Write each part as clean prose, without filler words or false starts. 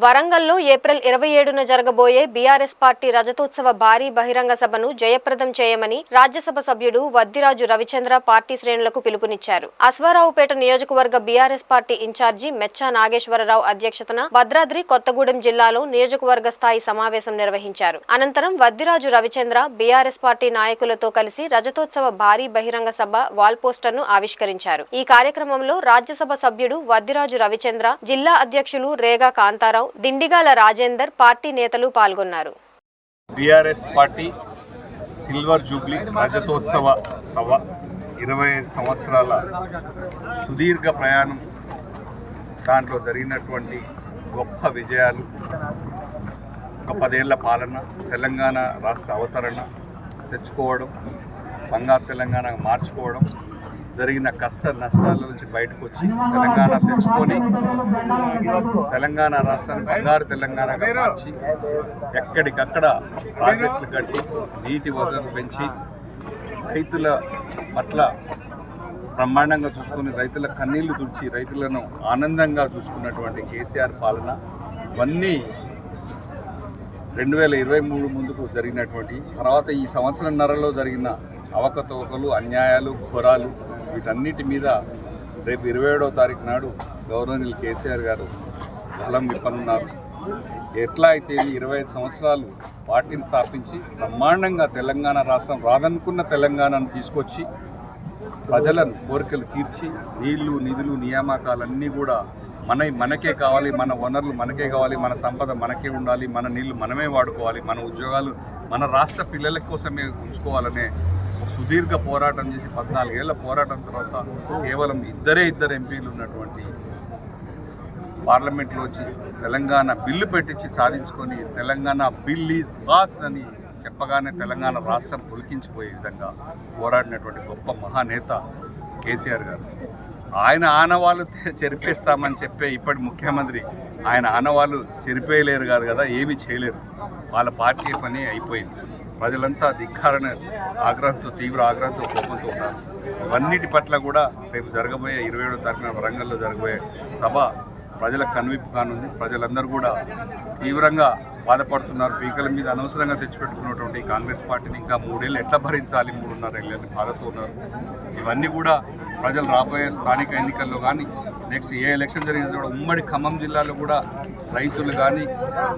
వరంగల్లో ఏప్రిల్ 27న జరగబోయే BRS party రజతోత్సవ భారీ బహిరంగ సభను జయప్రదం చేయమని రాజ్యసభ సభ్యుడు వద్దిరాజు రవిచంద్ర పార్టీ శ్రేణులకు పిలుపునిచ్చారు. అశ్వారావుపేట నియోజకవర్గ BRS party incharge Mecha Nageswararao అధ్యక్షతన భద్రాద్రి కొత్తగూడెం జిల్లాలో నియోజకవర్గ స్థాయి సమావేశం నిర్వహించారు. అనంతరం వద్దిరాజు రవిచంద్ర బీఆర్ఎస్ పార్టీ నాయకులతో కలిసి రజతోత్సవ భారీ బహిరంగ సభ వాల్ పోస్టర్ను ఆవిష్కరించారు. ఈ కార్యక్రమంలో రాజ్యసభ సభ్యుడు వద్దిరాజు రవిచంద్ర, జిల్లా అధ్యక్షులు రేగా కాంతారావు, దిండిగాల రాజేందర్, పార్టీ నేతలు పాల్గొన్నారు. బీఆర్ఎస్ పార్టీ సిల్వర్ జూబ్లీ రజతోత్సవ సభ 25 సంవత్సరాల సుదీర్ఘ ప్రయాణం, దాంట్లో జరిగినటువంటి గొప్ప విజయాలు, ఒక 10 ఏళ్ల పాలన, తెలంగాణ రాష్ట్ర అవతరణ తెచ్చుకోవడం, బంగారు తెలంగాణ మార్చుకోవడం, జరిగిన కష్ట నష్టాల నుంచి బయటకు వచ్చి తెలంగాణ తెచ్చుకొని తెలంగాణ రాష్ట్రాన్ని బంగారు తెలంగాణగా మార్చి ఎక్కడికక్కడ ప్రాజెక్టులు కట్టి నీటి వనరులు పెంచి రైతుల పట్ల బ్రహ్మాండంగా చూసుకొని రైతుల కన్నీళ్లు తుడిచి రైతులను ఆనందంగా చూసుకున్నటువంటి కేసీఆర్ పాలన ఇవన్నీ 2023 ముందుకు జరిగినటువంటి తర్వాత ఈ సంవత్సరంన్నరలో జరిగిన అవకతవకలు, అన్యాయాలు, ఘోరాలు, వీటన్నిటి మీద రేపు 27వ తారీఖు నాడు గౌరవనీయులు కేసీఆర్ గారు గలం విప్పనున్నారు. ఎట్లా అయితే 25 సంవత్సరాలు పార్టీని స్థాపించి బ్రహ్మాండంగా తెలంగాణ రాష్ట్రం రాదనుకున్న తెలంగాణను తీసుకొచ్చి ప్రజలను కోరికలు తీర్చి నీళ్లు, నిధులు, నియామకాలన్నీ కూడా మనకే కావాలి, మన వనరులు మనకే కావాలి, మన సంపద మనకే ఉండాలి, మన నీళ్లు మనమే వాడుకోవాలి, మన ఉద్యోగాలు మన రాష్ట్ర పిల్లల కోసమే ఉంచుకోవాలనే సుదీర్ఘ పోరాటం చేసి 14 ఏళ్ల పోరాటం తర్వాత కేవలం ఇద్దరు ఎంపీలు ఉన్నటువంటి పార్లమెంట్లో వచ్చి తెలంగాణ బిల్లు పెట్టించి సాధించుకొని తెలంగాణ బిల్ ఈజ్ పాస్డ్ అని చెప్పగానే తెలంగాణ రాష్ట్రం పులికించిపోయే విధంగా పోరాడినటువంటి గొప్ప మహానేత కేసీఆర్ గారు. ఆయన ఆనవాళ్ళు చెరిపేస్తామని చెప్పే ఇప్పటి ముఖ్యమంత్రి ఆయన ఆనవాళ్ళు చెరిపేయలేరు కాదు కదా, ఏమీ చేయలేరు. వాళ్ళ పార్టీ పని అయిపోయింది. ప్రజలంతా ధిక్కారణ ఆగ్రహంతో, తీవ్ర ఆగ్రహంతో, కోపంతో ఉన్నారు. ఇవన్నిటి పట్ల కూడా రేపు జరగబోయే 27వ తారీఖున వరంగల్లో జరగబోయే సభ ప్రజలకు కనువిప్పు కానుంది. ప్రజలందరూ కూడా తీవ్రంగా బాధపడుతున్నారు. పీకల మీద అనవసరంగా తెచ్చిపెట్టుకున్నటువంటి కాంగ్రెస్ పార్టీని ఇంకా 3 ఏళ్ళు ఎట్లా భరించాలి, 3.5 ఏళ్ళని బాధతో ఉన్నారు. ఇవన్నీ కూడా ప్రజలు రాబోయే స్థానిక ఎన్నికల్లో కానీ నెక్స్ట్ ఏ ఎలక్షన్ జరిగినా కూడా ఉమ్మడి ఖమ్మం జిల్లాలో కూడా రైతులు కానీ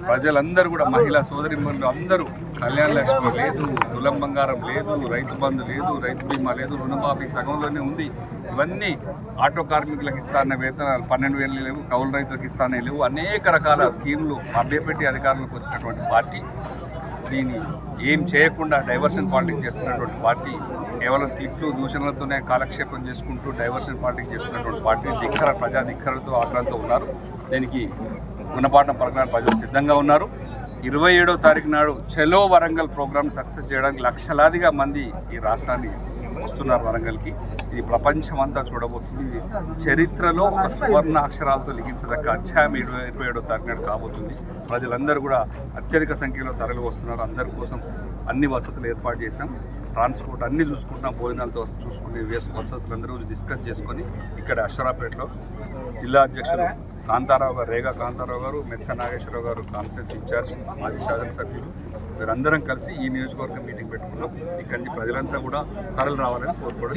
ప్రజలందరూ కూడా మహిళా సోదరిమణులు అందరూ కళ్యాణ లక్ష్మి లేదు, తులం బంగారం లేదు, రైతు బంధు లేదు, రైతు బీమా లేదు, రుణమాఫీ సగంలోనే ఉంది. ఇవన్నీ ఆటో కార్మికులకు ఇస్తాన్న వేతనాలు 12,000 లేవు, కౌలు రైతులకు ఇస్తానే లేవు. అనేక రకాల స్కీములు అభ్యపెట్టి అధికారంలోకి వచ్చినటువంటి పార్టీ దీన్ని ఏం చేయకుండా డైవర్షన్ పాలిటిక్స్ చేస్తున్నటువంటి పార్టీ, కేవలం తిట్లు దూషణలతోనే కాలక్షేపం చేసుకుంటూ డైవర్షన్ పాలిటిక్స్ చేస్తున్నటువంటి పార్టీ ప్రజా ధిక్కరతో ఆగ్రహంతో ఉన్నారు. దీనికి గుణపాఠం పలకడానికి ప్రజలు సిద్ధంగా ఉన్నారు. 27వ తారీఖు నాడు చలో వరంగల్ ప్రోగ్రామ్ సక్సెస్ చేయడానికి లక్షలాదిగా మంది ఈ రాష్ట్రాన్ని వస్తున్నారు వరంగల్కి. ఇది ప్రపంచం అంతా చూడబోతుంది. ఇది చరిత్రలో ఒక సువర్ణ అక్షరాలతో లిఖించదగ్గ అధ్యాయం 27వ తారీఖు నాడు కాబోతుంది. ప్రజలందరూ కూడా అత్యధిక సంఖ్యలో తరలి వస్తున్నారు. అందరి కోసం అన్ని వసతులు ఏర్పాటు చేశాం. ట్రాన్స్పోర్ట్ అన్నీ చూసుకుంటాం, భోజనాలతో చూసుకుని వసతులు అందరూ డిస్కస్ చేసుకొని ఇక్కడ అశ్వరాపేటలో జిల్లా అధ్యక్షులు కాంతారావు గారు, రేగా కాంతారావు గారు, మెచ్చ నాగేశ్వరరావు గారు, కాన్స్టిట్యూన్సీ ఇన్ఛార్జ్, మాజీ శాసనసభ్యులు, వీరందరం కలిసి ఈ నియోజకవర్గం మీటింగ్ పెట్టుకున్నాం. ఇక్కడి నుంచి ప్రజలంతా కూడా తరలి రావాలని కోరుకోవడం.